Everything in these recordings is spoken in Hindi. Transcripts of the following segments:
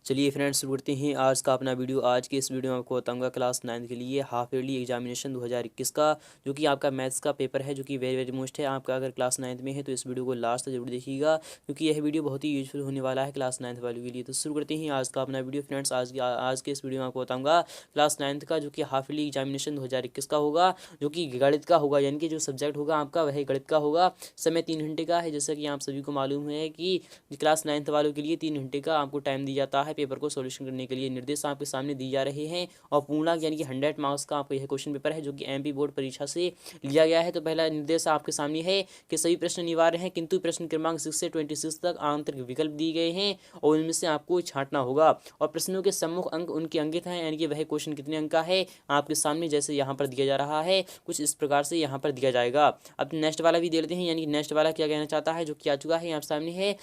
चलिए फ्रेंड्स, शुरू करते हैं आज का अपना वीडियो। आज के इस वीडियो में आपको बताऊंगा क्लास 9 के लिए हाफ ईयरली एग्जामिनेशन 2021 का, जो कि आपका मैथ्स का पेपर है, जो कि वेरी वेरी मोस्ट है। आपका अगर क्लास 9 में है तो इस वीडियो को लास्ट तक जरूर देखिएगा, क्योंकि यह वीडियो बहुत ही यूजफुल होने वाला है क्लास 9 वालों के लिए। तो शुरू करते हैं आज का अपना वीडियो फ्रेंड्स। आज के इस वीडियो में आपको बताऊँगा क्लास 9 का, जो कि हाफ ईयरली एग्जामिनेशन 2021 का होगा, जो कि गणित का होगा। यानी कि जो सब्जेक्ट होगा आपका वह गणित का होगा। समय 3 घंटे का है, जैसा कि आप सभी को मालूम है कि क्लास 9 वालों के लिए 3 घंटे का आपको टाइम दिया जाता है पेपर को सोल्यूशन करने के लिए। निर्देश आपके सामने दिए जा रहे हैं और पूर्णांक यानी कि 100 मार्क्स का आपको यह क्वेश्चन पेपर है, जो कि एमपी बोर्ड परीक्षा से लिया गया है। तो पहला निर्देश आपके सामने है कि सभी प्रश्न अनिवार्य हैं, किंतु प्रश्न क्रमांक 6 से 26 तक आंतरिक विकल्प दिए गए हैं और उनमें से आपको छांटना होगा। और प्रश्नों के सम्मुख अंक उनके अंकित हैं, यानी कि वह क्वेश्चन कितने अंक का है आपके सामने जैसे यहाँ पर दिया जा रहा है, कुछ इस प्रकार से यहाँ पर दिया जाएगा। अब नेक्स्ट वाला भी दे लेते हैं। यानी कि नेक्स्ट वाला क्या कहना चाहता है, जो कि आ चुका है आप सामने है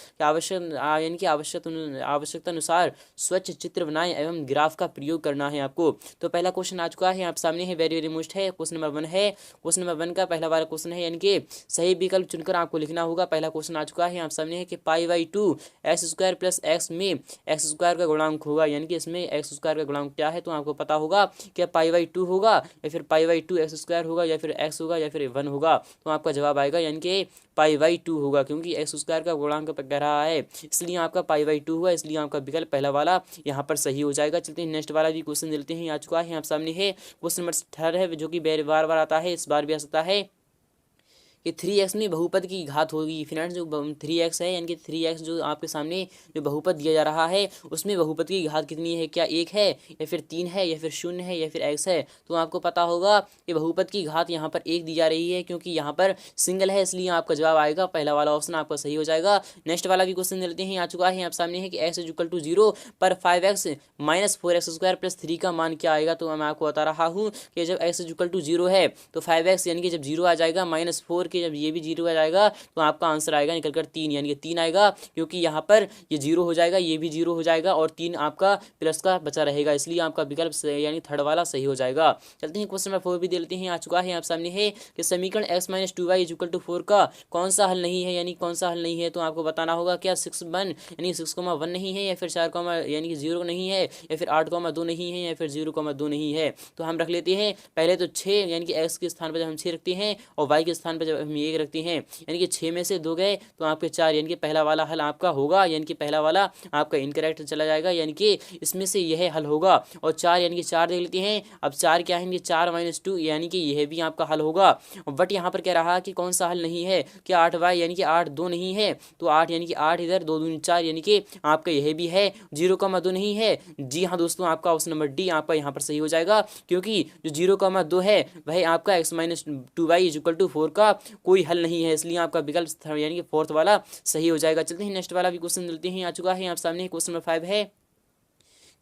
कि आवश्यकता अनुसार स्वच्छ चित्र बनाएं एवं ग्राफ का प्रयोग करना है आपको। तो पहला क्वेश्चन आ चुका है आप सामने है, वेरी वेरी मोस्ट है। क्वेश्चन नंबर 1 है। क्वेश्चन नंबर 1 का पहला वाला क्वेश्चन है, यानी कि सही विकल्प चुनकर आपको लिखना होगा। पहला क्वेश्चन आ चुका है आप सामने है कि π/2 एक्स स्क्वायर प्लस एक्स में एक्स स्क्वायर का गुणांक होगा। यानी कि इसमें एक्स स्क्वायर का गुणांक क्या है, तो आपको पता होगा कि π/2 होगा या फिर π/2 एक्स स्क्वायर होगा या फिर एक्स होगा या फिर 1 होगा। तो आपका जवाब आएगा यानी कि π/2 होगा, क्योंकि एक्स स्क्वायर का गुणांक कह रहा है, इसलिए आपका π/2 हुआ, इसलिए आपका विकल्प पहला वाला यहाँ पर सही हो जाएगा। चलते हैं नेक्स्ट वाला भी क्वेश्चन देते हैं। आ चुका है आप सामने है क्वेश्चन नंबर 3 है, जो कि बार बार आता है, इस बार भी आ सकता है कि 3x में बहुपद की घात होगी। फ्रेंड्स, जो 3x है, यानी कि 3x जो आपके सामने जो बहुपद दिया जा रहा है, उसमें बहुपद की घात कितनी है, क्या 1 है या फिर 3 है या फिर 0 है या फिर x है। तो आपको पता होगा कि बहुपद की घात यहाँ पर 1 दी जा रही है, क्योंकि यहाँ पर सिंगल है, इसलिए आपका जवाब आएगा पहला वाला ऑप्शन आपका सही हो जाएगा। नेक्स्ट वाला भी क्वेश्चन लेते हैं। आ चुका है आप सामने है कि x = 0 पर 5x - 4x² + 3 का मान क्या आएगा। तो मैं आपको बता रहा हूँ कि जब x = 0 है तो 5x यानी कि जब 0 आ जाएगा, -4 जब ये भी 0 आ जाएगा, तो आपका आंसर आएगा निकलकर 3, यानी कि 3 आएगा, क्योंकि यहाँ पर ये 0 हो जाएगा, ये भी 0 हो जाएगा और 3 आपका प्लस का बचा रहेगा, इसलिए आपका विकल्प यानी थर्ड वाला सही हो जाएगा। चलते हैं क्वेश्चन नंबर 4 भी दे लेते हैं। आ चुका है आप सामने है कि समीकरण x - 2y = 4 का कौन सा हल नहीं है, यानी कौन सा हल नहीं है। तो आपको बताना होगा क्या 6 यानी 6,1 नहीं है, या फिर 4, यानी कि 0 नहीं है, या फिर 8,2 नहीं है, या फिर 0,2 नहीं है। तो हम रख लेते हैं पहले तो 6, यानी कि x के स्थान पर जब हम 6 रखते हैं और y के स्थान पर जब हम 1 रखते हैं, यानी कि 6 में से 2 गए तो आपके 4, यानी कि पहला वाला हल आपका होगा, यानी कि पहला वाला आपका इनकरेक्ट चला जाएगा, यानी कि इसमें से यह हल होगा। और 4, यानी कि 4 देख लेते हैं। अब 4 क्या है, 4 - 2, यानी कि यह भी आपका हल होगा। बट यहाँ पर कह रहा है कि कौन सा हल नहीं है, कि 8y, यानी कि 8,2 नहीं है, तो 8 यानी कि 8 इधर, 2 दूनी 4, यानी कि आपका यह भी है। 0,2 नहीं है। जी हाँ दोस्तों, आपका ऑप्शन नंबर डी आपका यहाँ पर सही हो जाएगा, क्योंकि जो 0,2 है वह आपका x - 2y = 4 का कोई हल नहीं है, इसलिए आपका विकल्प यानी कि फोर्थ वाला सही हो जाएगा। चलते हैं नेक्स्ट वाला भी क्वेश्चन मिलते हैं। आ चुका है आप सामने क्वेश्चन नंबर 5 है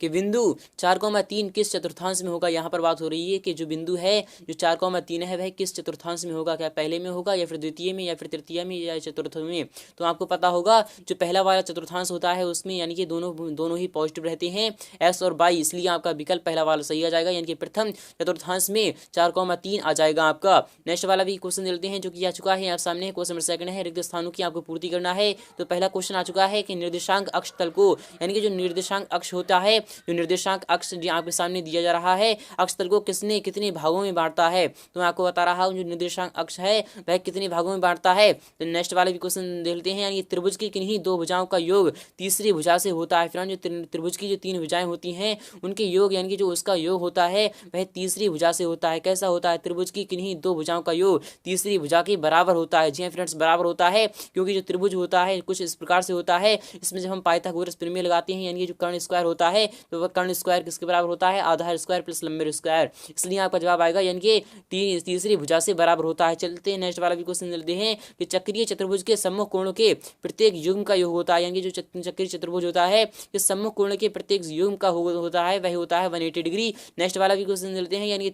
कि बिंदु 4,3 किस चतुर्थांश में होगा। यहाँ पर बात हो रही है कि जो बिंदु है जो 4,3 है वह किस चतुर्थांश में होगा, क्या पहले में होगा या फिर द्वितीय में या फिर तृतीय में या चतुर्थ में। तो आपको पता होगा जो पहला वाला चतुर्थांश होता है उसमें यानी कि दोनों ही पॉजिटिव रहते हैं, x और y, इसलिए आपका विकल्प पहला वाला सही आ जाएगा, यानी कि प्रथम चतुर्थांश में 4,3 आ जाएगा आपका। नेक्स्ट वाला भी क्वेश्चन लेते हैं, जो कि आ चुका है आप सामने क्वेश्चन नंबर 2 है, रिक्त स्थानों की आपको पूर्ति करना है। तो पहला क्वेश्चन आ चुका है कि निर्देशांक अक्ष तल को, यानी कि जो निर्देशांक अक्ष होता है, जो निर्देशांक अक्ष जो आपके सामने दिया जा रहा है, अक्ष तल को किसने कितने भागों में बांटता है। तो मैं आपको बता रहा हूँ जो निर्देशांक अक्ष है वह कितने भागों में बांटता है। तो नेक्स्ट वाले भी क्वेश्चन देखते हैं, यानी त्रिभुज की किन्हीं 2 भुजाओं का योग तीसरी भुजा से होता है। फ्रेंड, जो त्रिभुज की जो 3 भुजाएं होती हैं उनके योग, यानी कि जो उसका योग होता है वह तीसरी भुजा से होता है। कैसा होता है, त्रिभुज की किन्हीं 2 भुजाओं का योग तीसरी भुजा के बराबर होता है। जी हाँ फ्रेंड्स, बराबर होता है, क्योंकि जो त्रिभुज होता है कुछ इस प्रकार से होता है, इसमें जब हम पाइथागोरस प्रमेय लगाते हैं, यानी कि जो कर्ण स्क्वायर होता है, तो वह कर्ण स्क्वायर किसके बराबर होता है, आधार स्क्वायर प्लस लंबे स्क्वायर, इसलिए आपका जवाब आएगा यानी कि तीसरी भुजा से बराबर होता है। चलते हैं नेक्स्ट वाला भी क्वेश्चन लेते हैं कि चक्रीय चतुर्भुज के सम्मुख कोणों के प्रत्येक युग्म का योग होता है, यानी कि जो चक्रीय चतुर्भुज होता है कि सम्मुख कोण के प्रत्येक युग्म का होता है वह होता है 180 डिग्री। नेक्स्ट वाला भी क्वेश्चन लेते हैं, यानी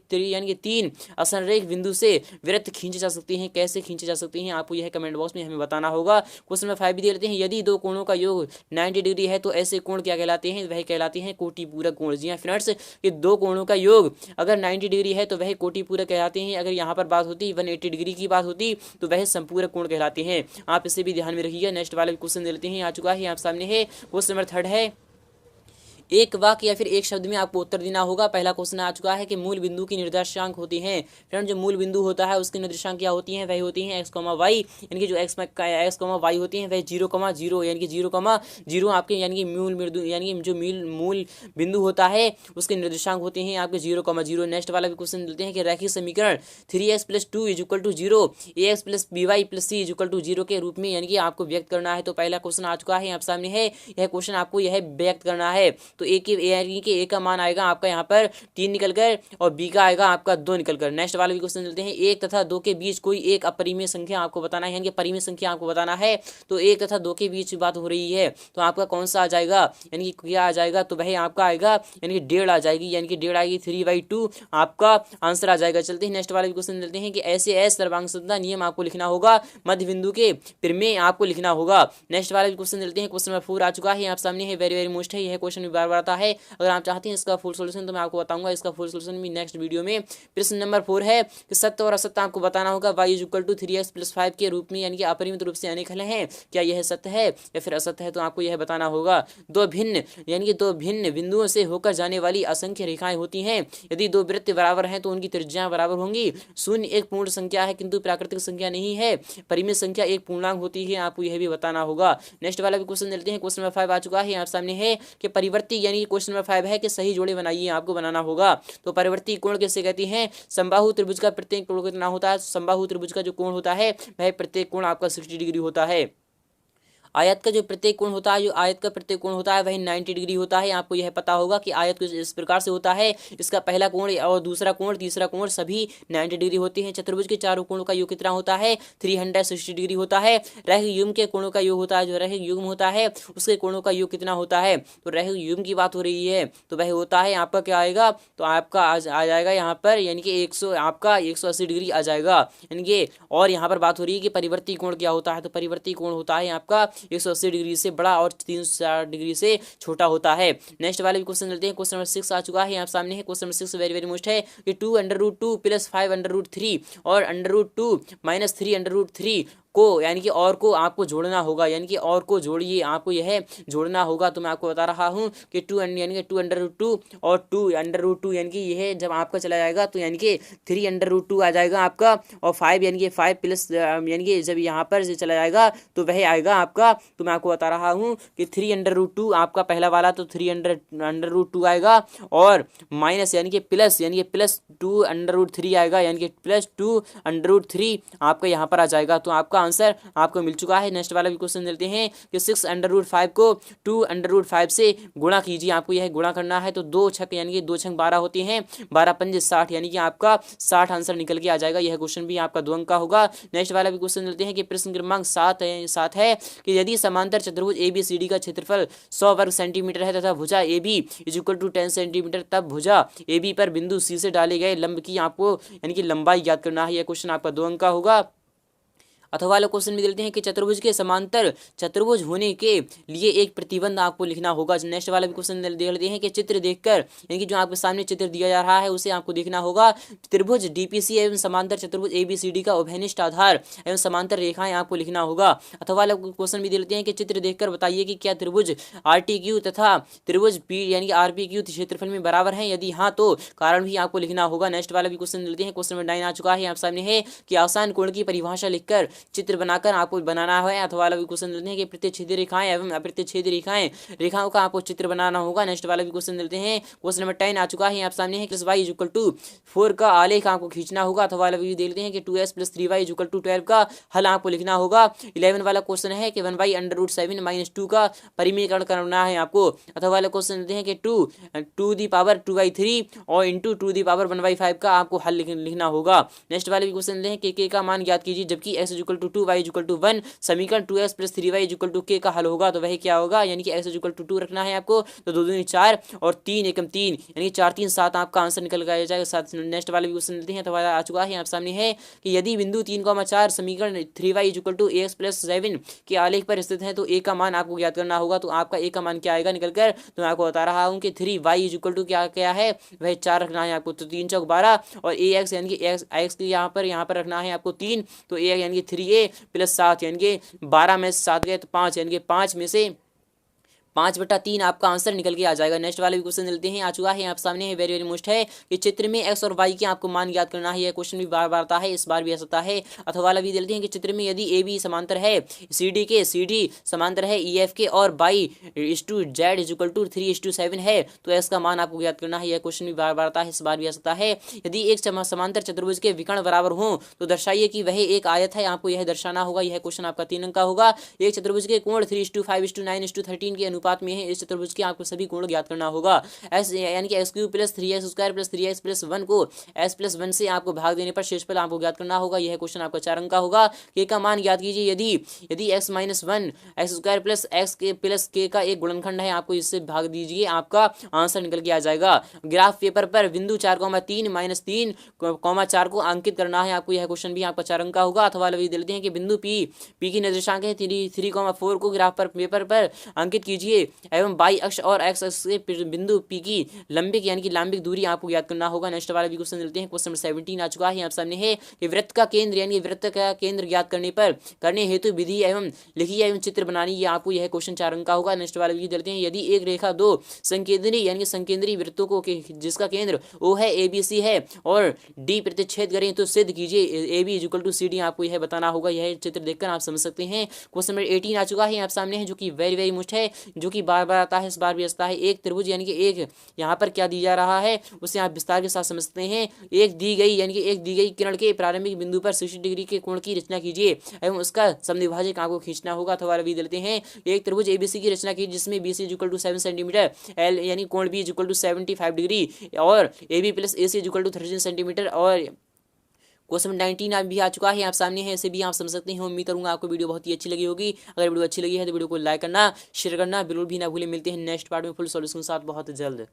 कि 3 असंरेख बिंदु से वृत्त खींचे जा सकते हैं, कैसे खींचे जा सकते हैं आपको यह कमेंट बॉक्स में हमें बताना होगा। क्वेश्चन नंबर 5 भी दे लेते हैं, यदि 2 कोणों का योग 90 डिग्री है तो ऐसे कोण क्या कहलाते हैं, वह कहलाते हैं कोटि पूरक कोण। जी हाँ फ्रेंड्स, कि 2 कोणों का योग अगर 90 डिग्री है तो वह कोटि पूरक कहलाते हैं, अगर यहाँ पर बात होती 180 डिग्री की बात होती तो वह संपूरक कोण कहलाते हैं। आप इसे भी ध्यान में रखिएगा। नेक्स्ट वाला क्वेश्चन दे लेते हैं। आ चुका है आप सामने है क्वेश्चन नंबर 3 है एक वाक्य या फिर एक शब्द में आपको उत्तर देना होगा। पहला क्वेश्चन आ चुका है कि मूल बिंदु की निर्देशांक होती हैं। फ्रेंड, जो मूल बिंदु होता है उसकी निर्देशांक क्या होती हैं? वही होती हैं एक्स कॉमा वाई, यानी कि जो एक्स कॉमा वाई होती हैं वह 0,0 यानी कि 0,0 आपके यानी कि मूल बिंदु यानी कि जो मूल बिंदु होता है उसके निर्देशांक होते हैं आपके 0,0। नेक्स्ट वाला भी क्वेश्चन देते हैं कि रैखिक समीकरण 3x + 2 = 0 ax + by + c = 0 के रूप में यानी कि आपको व्यक्त करना है। तो पहला क्वेश्चन आ चुका है आप सामने है, यह क्वेश्चन आपको यह व्यक्त करना है। तो ए के ए का मान आएगा आपका यहाँ पर 3 निकलकर और बी का आएगा आपका 2 निकलकर। नेक्स्ट वाला भी क्वेश्चन चलते हैं, 1 तथा 2 के बीच कोई एक अपरिमेय संख्या आपको बताना है, यानी कि परिमेय संख्या आपको बताना है। तो 1 तथा 2 के बीच बात हो रही है तो आपका कौन सा आ जाएगा, यानी कि क्या आ जाएगा? तो वही आपका आएगा यानी कि 1.5 आ जाएगी, यानी कि 1.5 आएगी, 3/2 आपका आंसर आ जाएगा। चलते हैं नेक्स्ट वाला भी क्वेश्चन चलते हैं कि ऐसे सर्वांग संतुलता नियम आपको लिखना होगा, मध्य बिंदु के परिमेय आपको लिखना होगा। नेक्स्ट वाला भी क्वेश्चन चलते हैं, क्वेश्चन नंबर 4 आ चुका है आप सामने है, वेरी वेरी मोस्ट है, यह क्वेश्चन भी बार बार आता है। अगर आप चाहते हैं इसका फुल सॉल्यूशन तो मैं आपको बताऊंगा, इसका फुल सॉल्यूशन भी नेक्स्ट वीडियो में। प्रश्न नंबर 4 है कि सत्य और असत्य आपको बताना होगा। y = 3x + 5 के रूप में यानी कि अपरिमित रूप से अनेक हल हैं, क्या यह सत्य है या फिर असत्य है? तो आपको यह बताना होगा। दो भिन्न बिंदुओं से होकर जाने वाली असंख्य रेखाएं होती हैं, यदि दो वृत्त बराबर हैं तो उनकी त्रिज्याएं बराबर होंगी। शून्य एक पूर्ण संख्या है किंतु प्राकृतिक संख्या नहीं है, परिमित संख्या एक पूर्णांक होती है, आपको यह भी बताना होगा। नेक्स्ट वाला भी क्वेश्चन चलते हैं, क्वेश्चन नंबर 5 आ चुका है आप सामने है कि परिवर्ती यानी कि क्वेश्चन नंबर 5 है कि सही जोड़े बनाइए, आपको बनाना होगा। तो परिवर्ती कोण किसे कहती हैं? समबाहु त्रिभुज का प्रत्येक कोण कितना होता है? समबाहु त्रिभुज का जो कोण होता है वह प्रत्येक कोण आपका 60 डिग्री होता है। आयत का जो प्रत्येक कोण होता है, जो आयत का प्रत्येक कोण होता है वही 90 डिग्री होता है। आपको यह पता होगा कि आयत कुछ इस प्रकार से होता है, इसका पहला कोण और दूसरा कोण तीसरा कोण सभी 90 डिग्री होते हैं। चतुर्भुज के चारों कोणों का योग कितना होता है? 360 डिग्री होता है। रैखिक युग्म के कोणों का योग होता है, जो रैखिक युग्म होता है उसके कोणों का योग कितना होता है? तो रैखिक युग्म की बात हो रही है तो वह होता है आपका क्या आएगा? तो आपका आ जाएगा यहाँ पर यानी कि 180 डिग्री आ जाएगा, यानी कि और यहाँ पर बात हो रही है कि परिवर्ती कोण क्या होता है? तो परिवर्ती कोण होता है आपका 180 डिग्री से बड़ा और 360 डिग्री से छोटा होता है। नेक्स्ट वाले भी क्वेश्चन चलते हैं, क्वेश्चन नंबर 6 आ चुका है आप सामने है। Question number 6 very very most है कि 2√2 + 5√3 और √2 - 3√3 को यानी कि और को आपको जोड़ना होगा, यानी कि और को जोड़िए, आपको यह जोड़ना होगा। तो मैं आपको बता रहा हूँ कि 2 यानी कि 2√2 और 2√2 यानी कि यह जब आपका चला जाएगा तो यानी कि 3√2 आ जाएगा आपका, और 5 यानी कि 5 प्लस यानी कि जब यहाँ पर से चला जाएगा तो वह आएगा आपका। तो मैं आपको बता रहा हूँ कि 3√2 आपका पहला वाला तो 3√2 आएगा और माइनस यानी कि प्लस 2√3 आएगा, यानी कि प्लस 2√3 आपका यहाँ पर आ जाएगा। तो आपका आंसर आपको मिल चुका है। नेक्स्ट वाला भी क्वेश्चन देते हैं कि 6√5 को 2√5 से गुणा कीजिए, आपको यह गुणा करना है। तो 2 छक यानी कि 2 छक 12 होते हैं, 12 पंजे 60 यानी कि आपका 60 आंसर निकल के आ जाएगा। यह क्वेश्चन भी आपका 2 अंक का होगा। नेक्स्ट वाला भी क्वेश्चन देते हैं कि प्रश्न क्रमांक 7 है कि यदि समांतर चतुर्भुज ABCD का क्षेत्रफल 100 वर्ग सेंटीमीटर है तथा भुजा AB = 10 सेंटीमीटर, तब भुजा AB पर बिंदु C से डाले गए लंब की आपको यानी कि लंबाई ज्ञात करना है। यह क्वेश्चन आपका 2 अंक का होगा। अथवा वाला क्वेश्चन भी देते हैं कि चतुर्भुज के समांतर चतुर्भुज होने के लिए एक प्रतिबंध आपको लिखना होगा। नेक्स्ट वाला भी क्वेश्चन देख लेते हैं कि चित्र देखकर यानी कि जो आपके सामने चित्र दिया जा रहा है उसे आपको देखना होगा। त्रिभुज DPC एवं समांतर चतुर्भुज ABCD का उभयनिष्ठ आधार एवं समांतर रेखाएं आपको लिखना होगा। अथवा वाला क्वेश्चन भी दे लेते हैं कि चित्र देखकर बताइए कि क्या त्रिभुज RTQ तथा त्रिभुज P यानी कि RPQ क्षेत्रफल में बराबर है, यदि हाँ तो कारण भी आपको लिखना होगा। नेक्स्ट वाला भी क्वेश्चन देते हैं, क्वेश्चन नंबर 9 आ चुका है आप सामने है कि आसान कोण की परिभाषा लिखकर चित्र बनाकर आपको बनाना है। अथवा वाला भी क्वेश्चन देते हैं कि प्रतिच्छेदी रेखाएं एवं अप्रतिच्छेदी रेखाओं का आपको चित्र बनाना होगा। नेक्स्ट वाला भी क्वेश्चन देते हैं, क्वेश्चन नंबर 10 आ चुका है आप सामने है कि y = 4 का आलेख आपको खींचना होगा। अथवा वाला भी देते हैं कि 2s + 3y = 12 का हल आपको लिखना होगा। 11 वाला क्वेश्चन है कि 1/7 - 2 का परिमेयकरण करना है आपको। अथवा वाला क्वेश्चन देते हैं कि 2^2/3 और × 2^1/5 का आपको हल लिखना होगा। नेक्स्ट वाले भी क्वेश्चन देते हैं कि k का मान ज्ञात कीजिए जबकि x = 2 y = 1 समीकरण 2s + 3y = k का हल होगा। तो वह क्या होगा, यानी कि x = 2 रखना है आपको, तो 2 दूनी 4 और 3 एकम 3 यानी कि 4 3 7 आपका आंसर निकल कर आ जाएगा। नेक्स्ट वाले भी क्वेश्चन लेते हैं। तो आ चुका है आप सामने है कि यदि बिंदु 3,4 समीकरण 3y = ax + 7 के आलेख पर स्थित है तो a का मान आपको ज्ञात करना होगा। तो आपका a का मान क्या आएगा निकल कर, तो मैं आपको बता रहा हूँ कि 3y = क्या है, वह 4 रखना है आपको। तो 3 चौक 12 और ax यानी कि x के यहाँ पर रखना है आपको 3, तो a यानी कि 3a + 7 यानी कि 12 में से 7 गए तो 5 यानी कि 5 में से 5/3 आपका आंसर निकल के आ जाएगा। नेक्स्ट वाले भी क्वेश्चन मिलते हैं, आ चुका है आप सामने है, वेरी वेरी मोस्ट है कि चित्र में एक्स और वाई के आपको मान ज्ञात करना है। यह क्वेश्चन भी बार बार आता है, इस बार भी आ सकता है। अथवा वाला भी देते हैं कि चित्र में यदि ए बी समांतर है सी डी समांतर है ई एफ के और by is to Z is equal to 3:7 है, तो एक्स का मान आपको ज्ञात करना है। यह क्वेश्चन भी बार बार आता है, इस बार भी आ सकता है। यदि एक समांतर चतुर्भुज के विकर्ण बराबर हो तो दर्शाइए कि वह एक आयत है, आपको यह दर्शाना होगा। यह क्वेश्चन आपका 3 अंक का होगा। एक चतुर्भुज के कोण 3:5:9:13 के अनुपात में है। इस चतुर्भुज के आपको सभी कोण ज्ञात करना होगा। एस यानी कि x³ + 3x² + 3x + 1 को s+1 से आपको भाग देने पर शेषफल आपको ज्ञात करना होगा। यह क्वेश्चन आपका 4 अंक का होगा। k का मान ज्ञात कीजिए। यदि x - 1 x² + x + k का एक गुणनखंड है, आपको इससे भाग दीजिए, आपका आंसर निकल के आ जाएगा। ग्राफ पेपर पर बिंदु 4,3 - 3, 4 को अंकित करना है आपको। यह क्वेश्चन भी आपका 4 अंक का होगा। अथवा भी देते हैं कि बिंदु P की निर्देशांक है 3,4 को ग्राफ पर पेपर पर अंकित कीजिए एवं बाई अक्ष और एक्स अक्ष से बिंदु P की लंबिक यानी कि लंबिक दूरी आपको याद करना होगा। नेक्स्ट वाला भी क्वेश्चन मिलते हैं, क्वेश्चन नंबर 17 आ चुका है आप सामने है कि वृत्त का केंद्र यानी वृत्त का केंद्र ज्ञात करने हेतु विधि एवं लिखिए एवं चित्र बनानी, ये आपको यह क्वेश्चन 4 अंक का होगा। नेक्स्ट वाला भी देते हैं, यदि एक रेखा दो संकेंद्री यानी कि संकेंद्री वृत्तों को जिसका केंद्र O है ABC है और D प्रतिच्छेद करें तो सिद्ध कीजिए AB = CD, आपको यह बताना होगा। यह चित्र देखकर आप समझ सकते हैं। क्वेश्चन नंबर 18 आ चुका है आप सामने है, जो कि वेरी वेरी मुश्किल है, जो कि बार बार आता है, इस बार भी आता है। एक त्रिभुज यानी कि एक यहाँ पर क्या दी जा रहा है उसे आप विस्तार के साथ समझते हैं। एक दी गई किरण के प्रारंभिक बिंदु पर 60 डिग्री के कोण की रचना कीजिए एवं उसका समद्विभाजक आपको खींचना होगा। अथवा भी देते हैं, एक त्रिभुज ABC की रचना कीजिए जिसमें BC = 7 सेंटीमीटर, L यानी कोण B = 75 डिग्री और AB + AC = 13 सेंटीमीटर। और क्वेश्चन 19 भी आ चुका है आप सामने है, इसे भी आप समझ सकते हैं। उम्मीद करूंगा आपको वीडियो बहुत ही अच्छी लगी होगी। अगर वीडियो अच्छी लगी है तो वीडियो को लाइक करना, शेयर करना बिल्कुल भी ना भूलें। मिलते हैं नेक्स्ट पार्ट में फुल सॉल्यूशन के साथ बहुत जल्द।